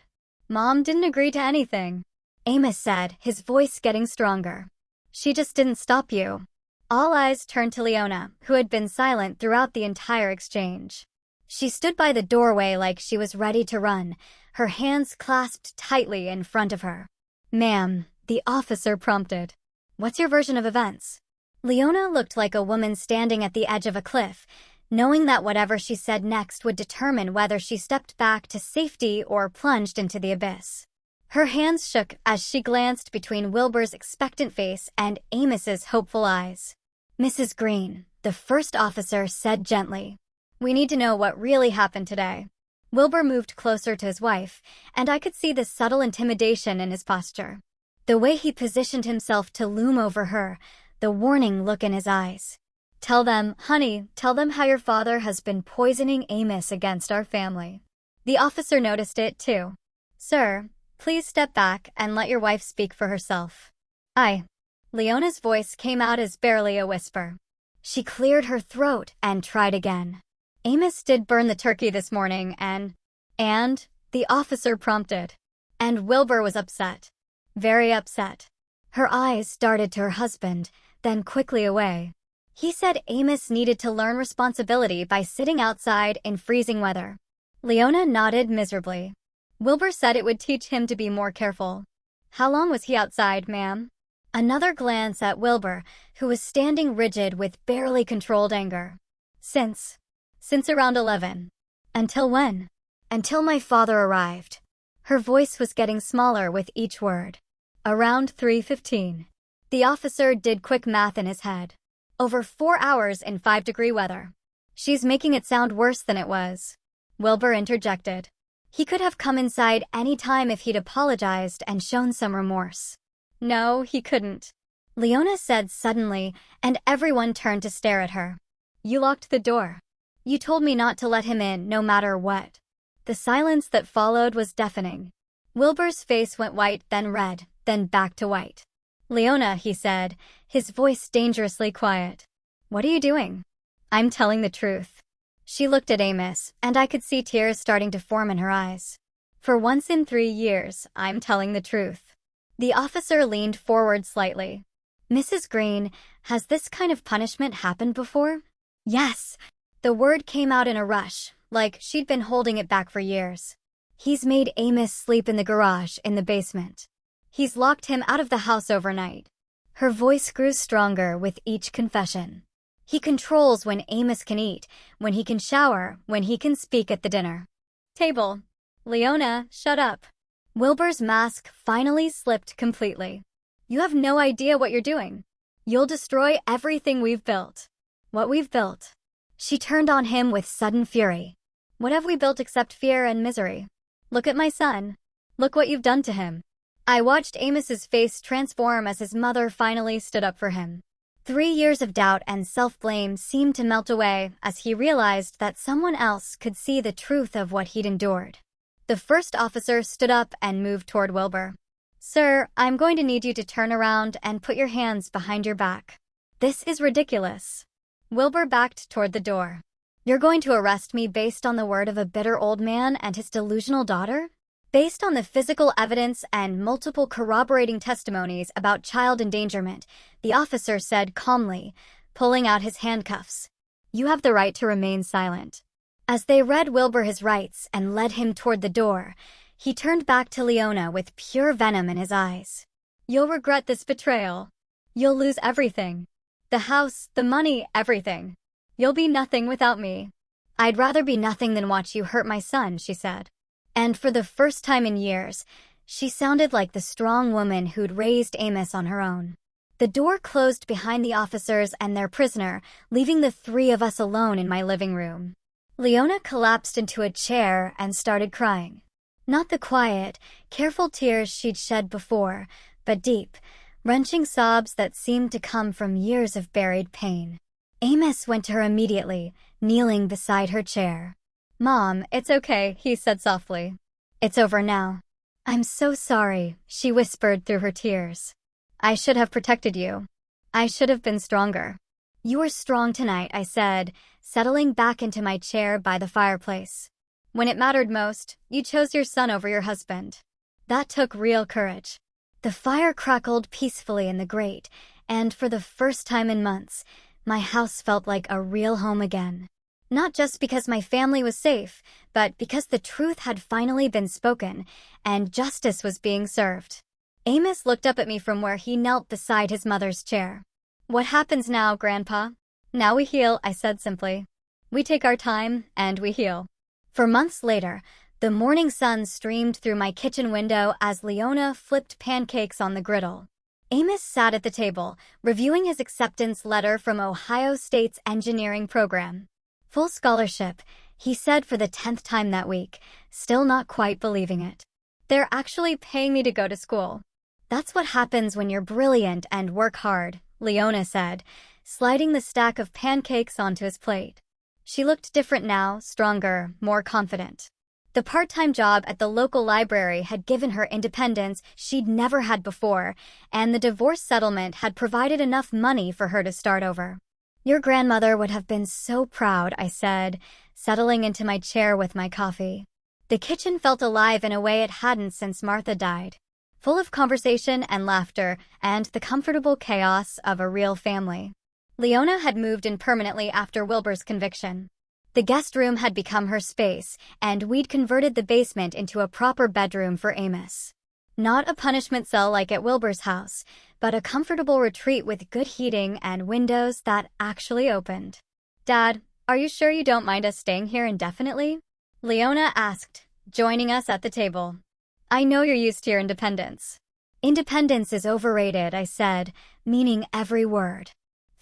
"Mom didn't agree to anything," Amos said, his voice getting stronger. "She just didn't stop you." All eyes turned to Leona, who had been silent throughout the entire exchange. She stood by the doorway like she was ready to run, her hands clasped tightly in front of her. "Ma'am," the officer prompted. "What's your version of events?" Leona looked like a woman standing at the edge of a cliff, knowing that whatever she said next would determine whether she stepped back to safety or plunged into the abyss. Her hands shook as she glanced between Wilbur's expectant face and Amos's hopeful eyes. "Mrs. Green," the first officer said gently, We need to know what really happened today. Wilbur moved closer to his wife, and I could see the subtle intimidation in his posture. The way he positioned himself to loom over her, the warning look in his eyes. Tell them, honey, tell them how your father has been poisoning Amos against our family. The officer noticed it too. Sir, please step back and let your wife speak for herself. Leona's voice came out as barely a whisper. She cleared her throat and tried again. Amos did burn the turkey this morning and the officer prompted. And Wilbur was upset. Very upset. Her eyes darted to her husband, then quickly away. He said Amos needed to learn responsibility by sitting outside in freezing weather. Leona nodded miserably. Wilbur said it would teach him to be more careful. How long was he outside, ma'am? Another glance at Wilbur, who was standing rigid with barely controlled anger. Since around 11. Until when? Until my father arrived. Her voice was getting smaller with each word. Around 3:15. The officer did quick math in his head. Over 4 hours in 5-degree weather. She's making it sound worse than it was. Wilbur interjected. He could have come inside any time if he'd apologized and shown some remorse. No, he couldn't. Leona said suddenly, and everyone turned to stare at her. You locked the door. You told me not to let him in, no matter what. The silence that followed was deafening. Wilbur's face went white, then red, then back to white. Leona, he said, his voice dangerously quiet. What are you doing? I'm telling the truth. She looked at Amos, and I could see tears starting to form in her eyes. For once in 3 years, I'm telling the truth. The officer leaned forward slightly. Mrs. Green, has this kind of punishment happened before? Yes. The word came out in a rush, like she'd been holding it back for years. He's made Amos sleep in the garage in the basement. He's locked him out of the house overnight. Her voice grew stronger with each confession. He controls when Amos can eat, when he can shower, when he can speak at the dinner table. Leona, shut up. Wilbur's mask finally slipped completely. You have no idea what you're doing. You'll destroy everything we've built. What we've built. She turned on him with sudden fury. What have we built except fear and misery? Look at my son. Look what you've done to him. I watched Amos's face transform as his mother finally stood up for him. 3 years of doubt and self-blame seemed to melt away as he realized that someone else could see the truth of what he'd endured. The first officer stood up and moved toward Wilbur. Sir, I'm going to need you to turn around and put your hands behind your back. This is ridiculous. Wilbur backed toward the door. You're going to arrest me based on the word of a bitter old man and his delusional daughter? Based on the physical evidence and multiple corroborating testimonies about child endangerment, the officer said calmly, pulling out his handcuffs. You have the right to remain silent. As they read Wilbur his rights and led him toward the door, he turned back to Leona with pure venom in his eyes. You'll regret this betrayal. You'll lose everything. The house, the money, everything. You'll be nothing without me. I'd rather be nothing than watch you hurt my son, she said. And for the first time in years, she sounded like the strong woman who'd raised Amos on her own. The door closed behind the officers and their prisoner, leaving the 3 of us alone in my living room. Leona collapsed into a chair and started crying. Not the quiet, careful tears she'd shed before, but deep, wrenching sobs that seemed to come from years of buried pain. Amos went to her immediately, kneeling beside her chair. Mom, it's okay, he said softly. It's over now. I'm so sorry, she whispered through her tears. I should have protected you. I should have been stronger. You were strong tonight, I said, settling back into my chair by the fireplace. When it mattered most, you chose your son over your husband. That took real courage. The fire crackled peacefully in the grate, and for the first time in months, my house felt like a real home again. Not just because my family was safe, but because the truth had finally been spoken, and justice was being served. Amos looked up at me from where he knelt beside his mother's chair. What happens now, Grandpa? Now we heal, I said simply. We take our time, and we heal. For months later, the morning sun streamed through my kitchen window as Leona flipped pancakes on the griddle. Amos sat at the table, reviewing his acceptance letter from Ohio State's engineering program. Full scholarship, he said for the 10th time that week, still not quite believing it. They're actually paying me to go to school. That's what happens when you're brilliant and work hard, Leona said, sliding the stack of pancakes onto his plate. She looked different now, stronger, more confident. The part-time job at the local library had given her independence she'd never had before, and the divorce settlement had provided enough money for her to start over. Your grandmother would have been so proud, I said, settling into my chair with my coffee. The kitchen felt alive in a way it hadn't since Martha died, full of conversation and laughter and the comfortable chaos of a real family. Leona had moved in permanently after Wilbur's conviction. The guest room had become her space, and we'd converted the basement into a proper bedroom for Amos. Not a punishment cell like at Wilbur's house, but a comfortable retreat with good heating and windows that actually opened. Dad, are you sure you don't mind us staying here indefinitely? Leona asked, joining us at the table. I know you're used to your independence. Independence is overrated, I said, meaning every word.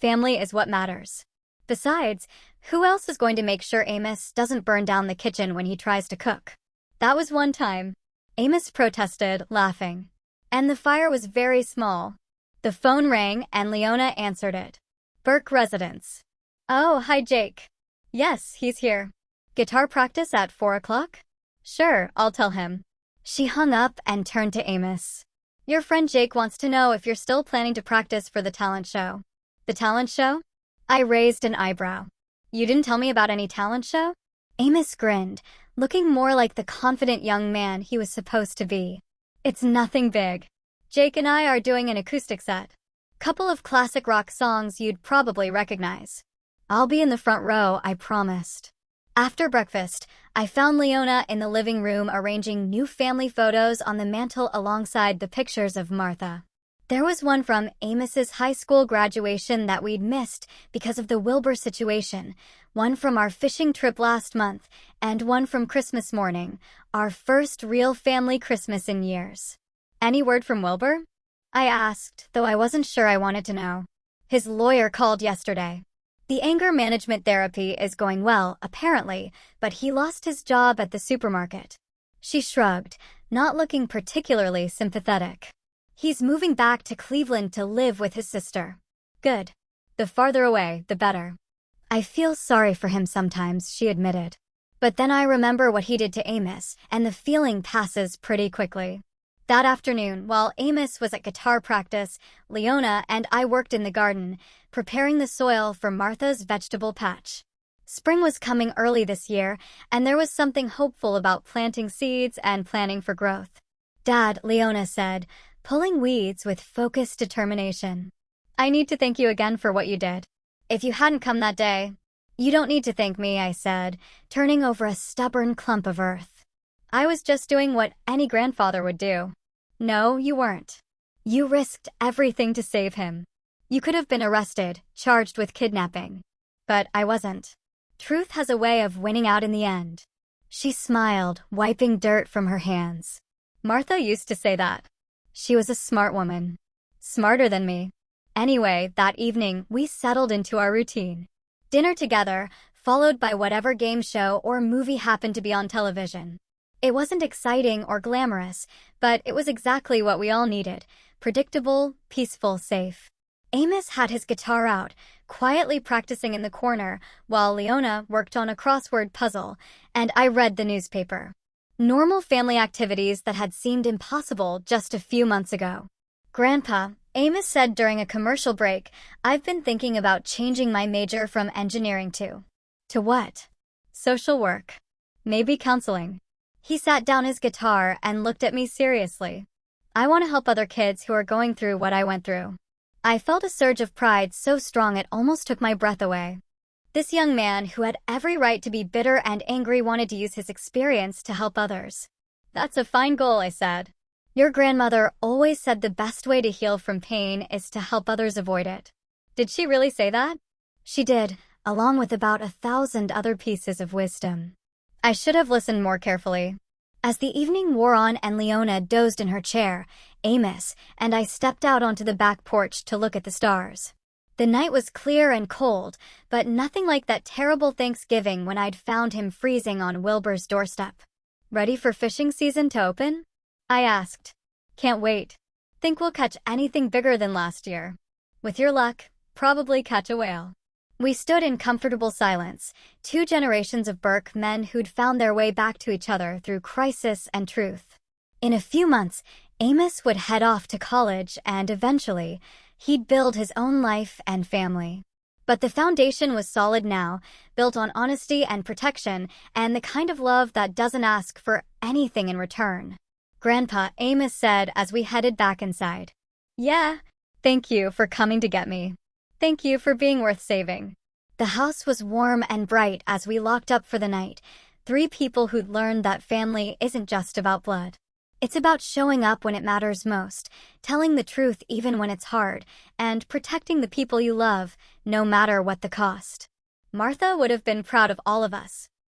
Family is what matters. Besides, who else is going to make sure Amos doesn't burn down the kitchen when he tries to cook? That was one time. Amos protested, laughing. And the fire was very small. The phone rang and Leona answered it. Burke residence. Oh, hi Jake. Yes, he's here. Guitar practice at 4 o'clock? Sure, I'll tell him. She hung up and turned to Amos. Your friend Jake wants to know if you're still planning to practice for the talent show. The talent show? I raised an eyebrow. You didn't tell me about any talent show? Amos grinned, looking more like the confident young man he was supposed to be. It's nothing big. Jake and I are doing an acoustic set. Couple of classic rock songs you'd probably recognize. I'll be in the front row, I promised. After breakfast, I found Leona in the living room arranging new family photos on the mantel alongside the pictures of Martha. There was one from Amos's high school graduation that we'd missed because of the Wilbur situation, one from our fishing trip last month, and one from Christmas morning, our first real family Christmas in years. Any word from Wilbur? I asked, though I wasn't sure I wanted to know. His lawyer called yesterday. The anger management therapy is going well, apparently, but he lost his job at the supermarket. She shrugged, not looking particularly sympathetic. He's moving back to Cleveland to live with his sister. Good. The farther away, the better. I feel sorry for him sometimes, she admitted. But then I remember what he did to Amos, and the feeling passes pretty quickly. That afternoon, while Amos was at guitar practice, Leona and I worked in the garden, preparing the soil for Martha's vegetable patch. Spring was coming early this year, and there was something hopeful about planting seeds and planning for growth. Dad, Leona said, pulling weeds with focused determination. I need to thank you again for what you did. If you hadn't come that day... You don't need to thank me, I said, turning over a stubborn clump of earth. I was just doing what any grandfather would do. No, you weren't. You risked everything to save him. You could have been arrested, charged with kidnapping. But I wasn't. Truth has a way of winning out in the end. She smiled, wiping dirt from her hands. Martha used to say that. She was a smart woman. Smarter than me. Anyway, that evening, we settled into our routine. Dinner together, followed by whatever game show or movie happened to be on television. It wasn't exciting or glamorous, but it was exactly what we all needed. Predictable, peaceful, safe. Amos had his guitar out, quietly practicing in the corner, while Leona worked on a crossword puzzle, and I read the newspaper. Normal family activities that had seemed impossible just a few months ago. Grandpa, Amos said during a commercial break, I've been thinking about changing my major from engineering to what? Social work. Maybe counseling. He sat down his guitar and looked at me seriously. I want to help other kids who are going through what I went through. I felt a surge of pride so strong it almost took my breath away. This young man, who had every right to be bitter and angry, wanted to use his experience to help others. That's a fine goal, I said. Your grandmother always said the best way to heal from pain is to help others avoid it. Did she really say that? She did, along with about 1,000 other pieces of wisdom. I should have listened more carefully. As the evening wore on and Leona dozed in her chair, Amos and I stepped out onto the back porch to look at the stars. The night was clear and cold, but nothing like that terrible Thanksgiving when I'd found him freezing on Wilbur's doorstep. "Ready for fishing season to open?" I asked. "Can't wait. Think we'll catch anything bigger than last year. With your luck, probably catch a whale." We stood in comfortable silence, two generations of Burke men who'd found their way back to each other through crisis and truth. In a few months, Amos would head off to college and eventually, he'd build his own life and family. But the foundation was solid now, built on honesty and protection and the kind of love that doesn't ask for anything in return. "Grandpa," Amos said as we headed back inside. "Yeah, thank you for coming to get me. Thank you for being worth saving." The house was warm and bright as we locked up for the night, three people who'd learned that family isn't just about blood. It's about showing up when it matters most, telling the truth even when it's hard, and protecting the people you love, no matter what the cost. Martha would have been proud of all of us.